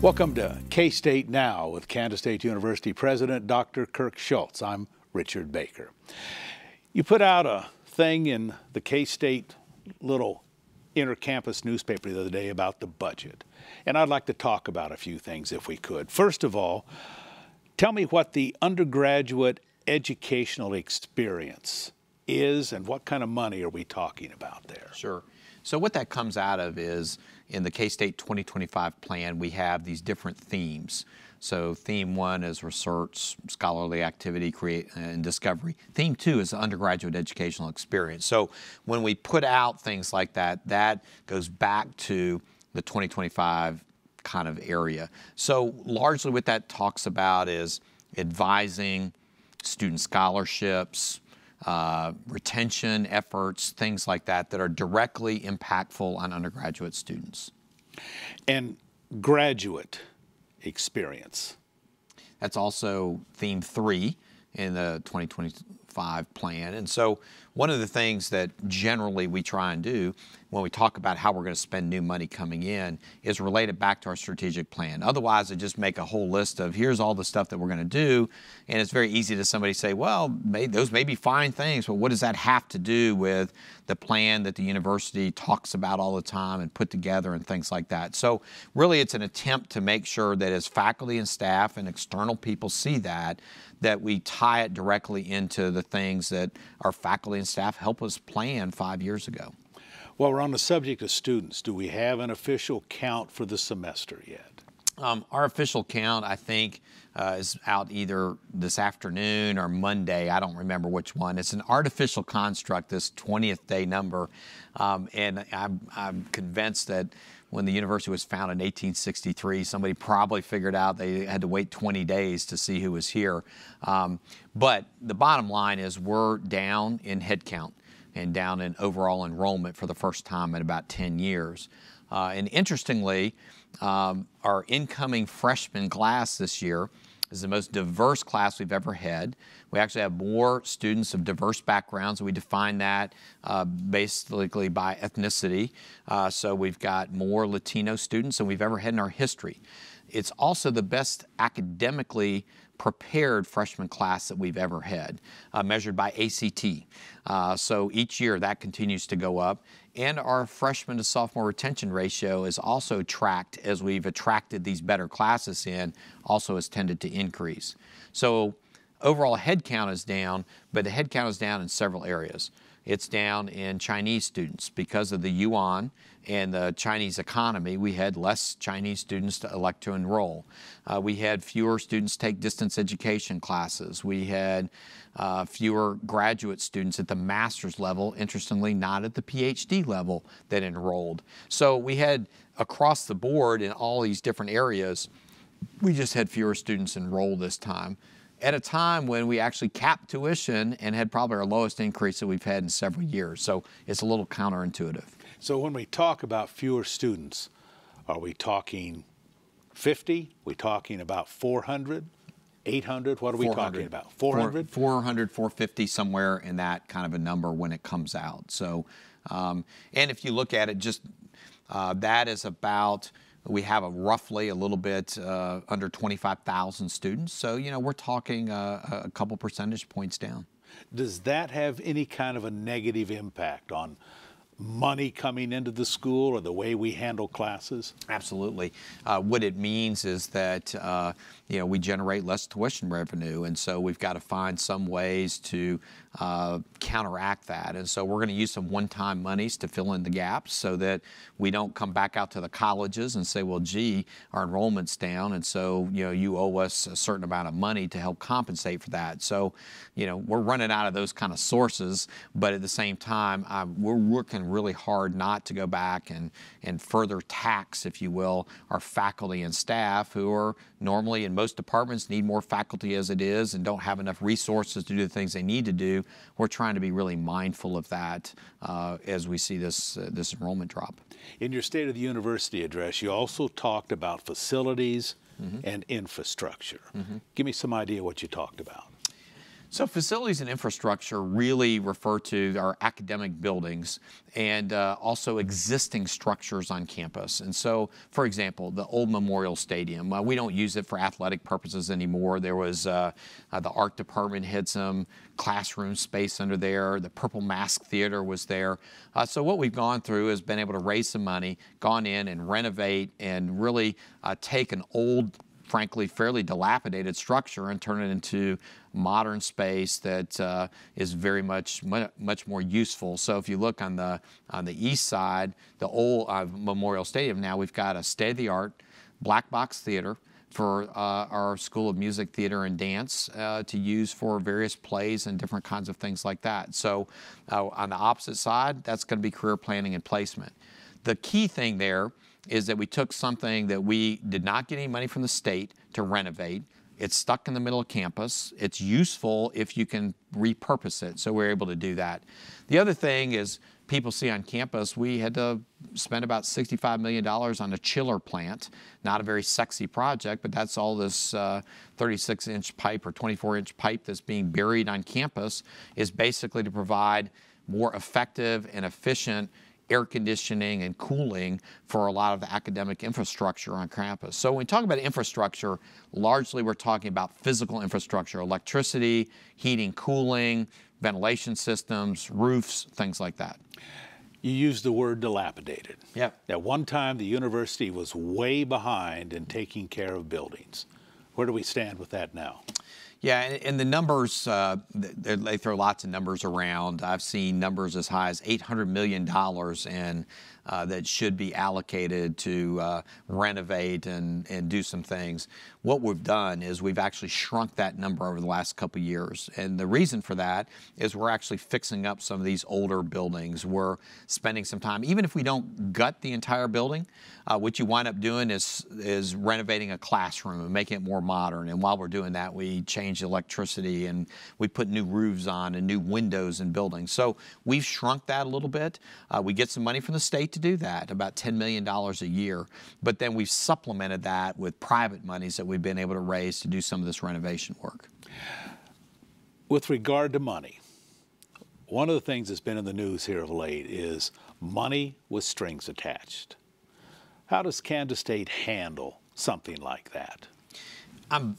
Welcome to K-State Now with Kansas State University President Dr. Kirk Schultz. I'm Richard Baker. You put out a thing in the K-State little inter-campus newspaper the other day about the budget. And I'd like to talk about a few things if we could. First of all, tell me what the undergraduate educational experience is and what kind of money are we talking about there? Sure. So what that comes out of is in the K-State 2025 plan, we have these different themes. So theme 1 is research, scholarly activity, create and discovery. Theme 2 is the undergraduate educational experience. So when we put out things like that, that goes back to the 2025 kind of area. So largely what that talks about is advising, student scholarships, retention efforts, things like that that are directly impactful on undergraduate students. And graduate experience. That's also theme 3 in the 2025 plan. And so one of the things that generally we try and do when we talk about how we're going to spend new money coming in is relate it back to our strategic plan. Otherwise, I just make a whole list of here's all the stuff that we're going to do, and it's very easy to somebody say, well, those may be fine things, but what does that have to do with the plan that the university talks about all the time and put together and things like that? So really it's an attempt to make sure that as faculty and staff and external people see that we tie it directly into the things that our faculty and staff help us plan 5 years ago. Well, we're on the subject of students. Do we have an official count for the semester yet? Our official count, I think, is out either this afternoon or Monday. I don't remember which one. It's an artificial construct, this 20th day number. And I'm convinced that when the university was founded in 1863, somebody probably figured out they had to wait 20 days to see who was here. But the bottom line is we're down in headcount and down in overall enrollment for the first time in about 10 years. And interestingly, our incoming freshman class this year is the most diverse class we've ever had. We actually have more students of diverse backgrounds. We define that basically by ethnicity. So we've got more Latino students than we've ever had in our history. It's also the best academically prepared freshman class that we've ever had, measured by ACT. So each year that continues to go up. And our freshman to sophomore retention ratio is also tracked as we've attracted these better classes in, also has tended to increase. So overall headcount is down, but the headcount is down in several areas. It's down in Chinese students because of the yuan and the Chinese economy. We had less Chinese students to elect to enroll. We had fewer students take distance education classes. We had fewer graduate students at the master's level, interestingly not at the PhD level, that enrolled. So we had across the board in all these different areas, we just had fewer students enroll this time, at a time when we actually capped tuition and had probably our lowest increase that we've had in several years. So it's a little counterintuitive. So when we talk about fewer students, are we talking 50? Are we talking about 400? 800? What are we talking about? 400? 400, 450, somewhere in that kind of a number when it comes out. So, and if you look at it, just that is about, we have roughly a little bit under 25,000 students. So, you know, we're talking a couple percentage points down. Does that have any kind of a negative impact on money coming into the school or the way we handle classes? Absolutely. What it means is that you know, we generate less tuition revenue, and so we've got to find some ways to counteract that. And so we're going to use some one-time monies to fill in the gaps so that we don't come back out to the colleges and say, well, gee, our enrollment's down, and so, you know, you owe us a certain amount of money to help compensate for that. So, you know, we're running out of those kind of sources, but at the same time, we're working really hard not to go back and further tax, if you will, our faculty and staff who are normally in most departments need more faculty as it is and don't have enough resources to do the things they need to do. We're trying to be really mindful of that as we see this enrollment drop. In your State of the University address, you also talked about facilities and infrastructure. Give me some idea what you talked about. So facilities and infrastructure really refer to our academic buildings and also existing structures on campus. And so, for example, the old Memorial Stadium, we don't use it for athletic purposes anymore. There was the art department had some classroom space under there. The Purple Mask Theater was there. So what we've gone through is been able to raise some money, gone in and renovate and really take an old, frankly, fairly dilapidated structure and turn it into modern space that is very much more useful. So if you look on the east side, the old Memorial Stadium, now we've got a state-of-the-art black box theater for our School of Music, Theater, and Dance to use for various plays and different kinds of things like that. So on the opposite side, that's going to be career planning and placement. The key thing there is that we took something that we did not get any money from the state to renovate. It's stuck in the middle of campus. It's useful if you can repurpose it, so we're able to do that. The other thing is people see on campus, we had to spend about $65 million on a chiller plant. Not a very sexy project, but that's all this 36-inch pipe or 24-inch pipe that's being buried on campus is basically to provide more effective and efficient air conditioning and cooling for a lot of the academic infrastructure on campus. So when we talk about infrastructure, largely we're talking about physical infrastructure, electricity, heating, cooling, ventilation systems, roofs, things like that. You used the word dilapidated. Yep. At one time, the university was way behind in taking care of buildings. Where do we stand with that now? Yeah, and the numbers, they throw lots of numbers around. I've seen numbers as high as $800 million that should be allocated to renovate and do some things. What we've done is we've actually shrunk that number over the last couple of years. And the reason for that is we're actually fixing up some of these older buildings. We're spending some time, even if we don't gut the entire building, what you wind up doing is renovating a classroom and making it more modern. And while we're doing that, we change the electricity and we put new roofs on and new windows in buildings. So we've shrunk that a little bit. We get some money from the state to do that, about $10 million a year. But then we've supplemented that with private monies that we've been able to raise to do some of this renovation work. With regard to money, one of the things that's been in the news here of late is money with strings attached. How does Kansas State handle something like that? I'm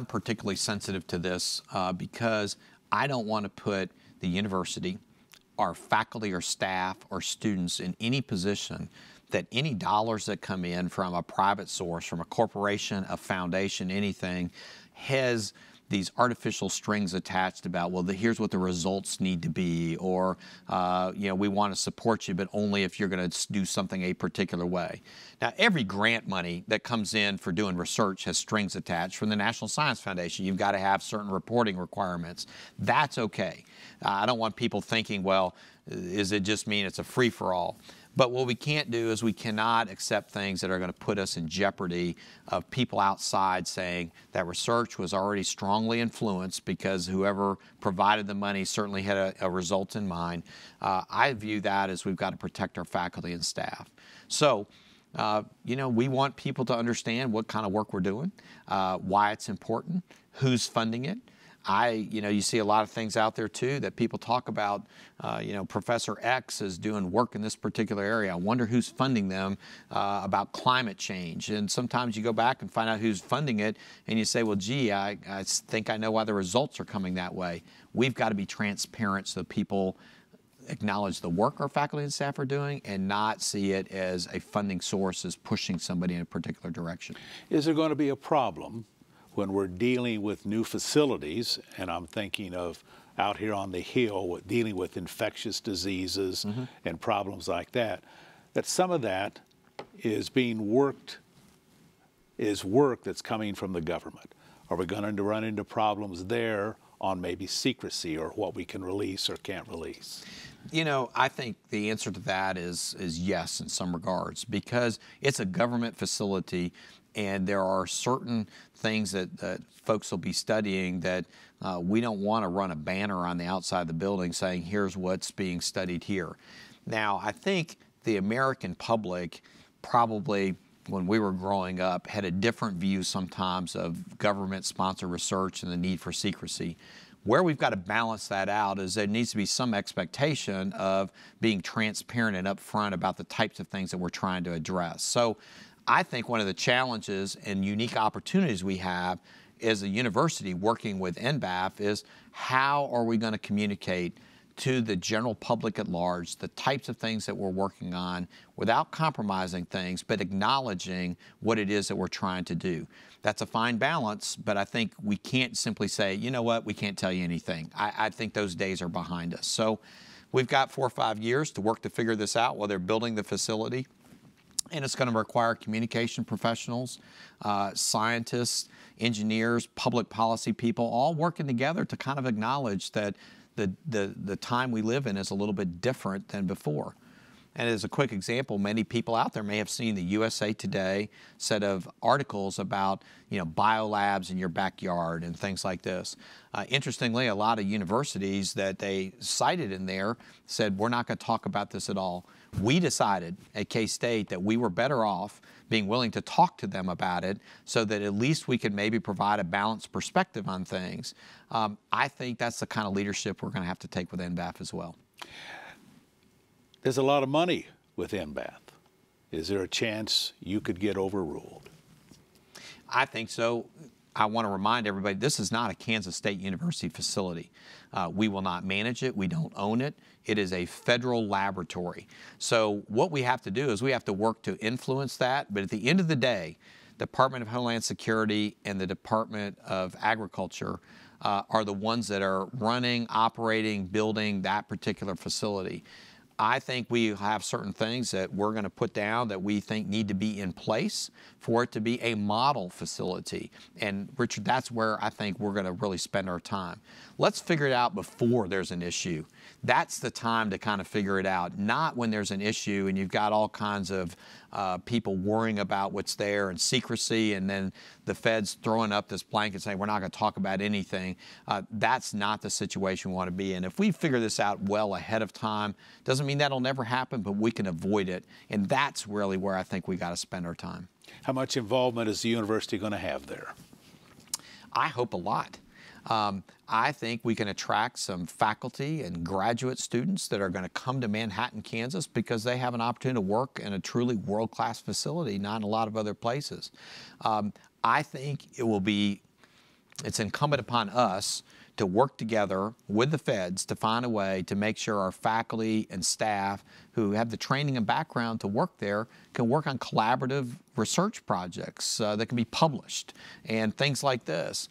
particularly sensitive to this because I don't want to put the university, our faculty or staff or students in any position that any dollars that come in from a private source, from a corporation, a foundation, anything, has these artificial strings attached about, well, here's what the results need to be, or, we want to support you, but only if you're going to do something a particular way. Now, every grant money that comes in for doing research has strings attached. From the National Science Foundation, you've got to have certain reporting requirements. That's okay. I don't want people thinking, well, does it just mean it's a free-for-all? But what we can't do is we cannot accept things that are going to put us in jeopardy of people outside saying that research was already strongly influenced because whoever provided the money certainly had a result in mind. I view that as we've got to protect our faculty and staff. So, we want people to understand what kind of work we're doing, why it's important, who's funding it. You see a lot of things out there too that people talk about, Professor X is doing work in this particular area. I wonder who's funding them about climate change. And sometimes you go back and find out who's funding it and you say, well, gee, I think I know why the results are coming that way. We've got to be transparent so people acknowledge the work our faculty and staff are doing and not see it as a funding source as pushing somebody in a particular direction. Is there going to be a problem when we're dealing with new facilities, and I'm thinking of out here on the Hill, dealing with infectious diseases and problems like that, that some of that is being worked, is work that's coming from the government? Are we going to run into problems there on maybe secrecy or what we can release or can't release? I think the answer to that is yes in some regards, because it's a government facility and there are certain things that folks will be studying that we don't want to run a banner on the outside of the building saying, here's what's being studied here. Now, I think the American public probably, when we were growing up, had a different view sometimes of government-sponsored research and the need for secrecy. Where we've got to balance that out is there needs to be some expectation of being transparent and upfront about the types of things that we're trying to address. So I think one of the challenges and unique opportunities we have as a university working with NBAF is how are we going to communicate to the general public at large the types of things that we're working on without compromising things, but acknowledging what it is that we're trying to do. That's a fine balance, but I think we can't simply say, you know what, we can't tell you anything. I think those days are behind us. So we've got 4 or 5 years to work to figure this out while they're building the facility. And it's going to require communication professionals, scientists, engineers, public policy people, all working together to kind of acknowledge that the time we live in is a little bit different than before. And as a quick example, many people out there may have seen the USA Today set of articles about, biolabs in your backyard and things like this. Interestingly, a lot of universities that they cited in there said, we're not going to talk about this at all. We decided at K-State that we were better off being willing to talk to them about it so that at least we could maybe provide a balanced perspective on things. I think that's the kind of leadership we're going to have to take with NBAF as well. There's a lot of money with NBAF. Is there a chance you could get overruled? I think so. I want to remind everybody, this is not a Kansas State University facility. We will not manage it. We don't own it. It is a federal laboratory. So what we have to do is we have to work to influence that. But at the end of the day, the Department of Homeland Security and the Department of Agriculture are the ones that are running, operating, building that particular facility. I think we have certain things that we're going to put down that we think need to be in place for it to be a model facility. And Richard, that's where I think we're going to really spend our time. Let's figure it out before there's an issue. That's the time to kind of figure it out, not when there's an issue and you've got all kinds of people worrying about what's there and secrecy, and then the feds throwing up this blanket saying we're not going to talk about anything. That's not the situation we want to be in. If we figure this out well ahead of time, doesn't mean that'll never happen, but we can avoid it. And that's really where I think we got to spend our time. How much involvement is the university going to have there? I hope a lot. I think we can attract some faculty and graduate students that are going to come to Manhattan, Kansas, because they have an opportunity to work in a truly world-class facility, not in a lot of other places. I think it's incumbent upon us to work together with the feds to find a way to make sure our faculty and staff who have the training and background to work there can work on collaborative research projects that can be published and things like this.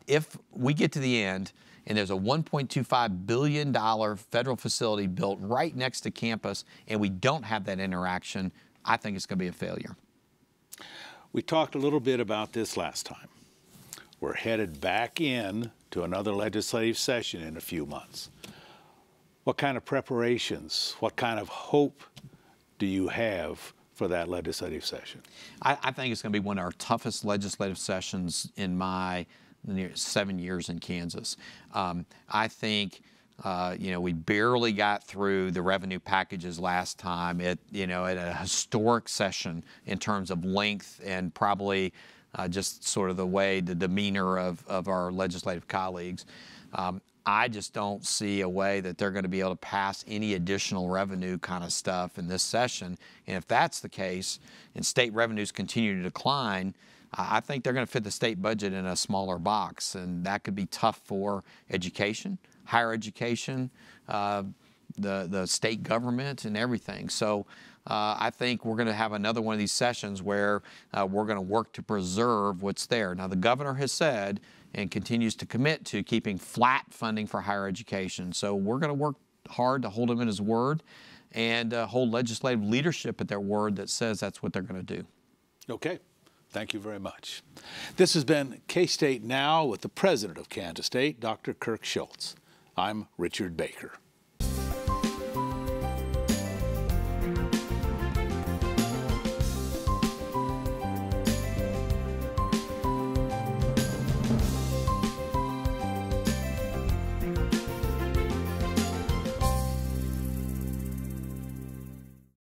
If we get to the end and there's a $1.25 billion federal facility built right next to campus and we don't have that interaction, I think it's going to be a failure. We talked a little bit about this last time. We're headed back in to another legislative session in a few months. What kind of preparations, what kind of hope do you have for that legislative session? I think it's going to be one of our toughest legislative sessions in my 7 years in Kansas. I think we barely got through the revenue packages last time at a historic session in terms of length and probably just sort of the demeanor of our legislative colleagues. I just don't see a way that they're going to be able to pass any additional revenue kind of stuff in this session. And if that's the case and state revenues continue to decline, I think they're going to fit the state budget in a smaller box. And that could be tough for education, higher education, the state government and everything. So I think we're going to have another one of these sessions where we're going to work to preserve what's there. Now, the governor has said and continues to commit to keeping flat funding for higher education. So we're going to work hard to hold him in his word and hold legislative leadership at their word that says that's what they're going to do. Okay. Thank you very much. This has been K-State Now with the president of Kansas State, Dr. Kirk Schultz. I'm Richard Baker.